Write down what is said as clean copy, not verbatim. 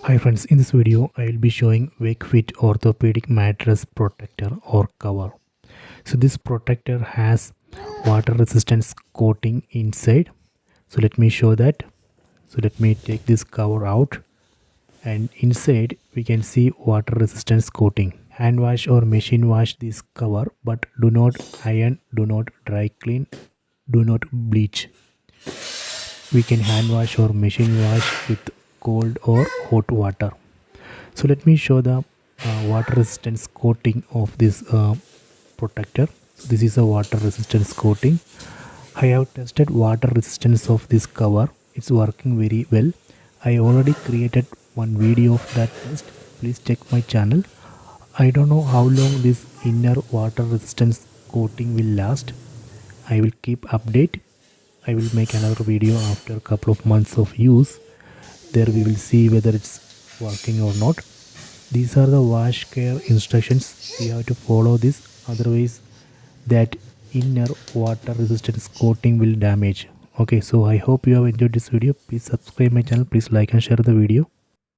Hi friends, in this video I will be showing Wakefit Orthopedic Mattress Protector or cover. So this protector has water resistance coating inside. So let me show that. So let me take this cover out, and inside we can see water resistance coating. Hand wash or machine wash this cover, but do not iron, do not dry clean, do not bleach. We can hand wash or machine wash with cold or hot water. So let me show the water resistance coating of this protector. So this is a water resistance coating. I have tested water resistance of this cover. It's working very well. I already created one video of that test. Please check my channel. I don't know how long this inner water resistance coating will last. I will keep update. I will make another video after a couple of months of use. There we will see whether it's working or not. These are the wash care instructions. We have to follow this, otherwise that inner water resistance coating will damage. Okay, so I hope you have enjoyed this video. Please subscribe my channel, please like and share the video.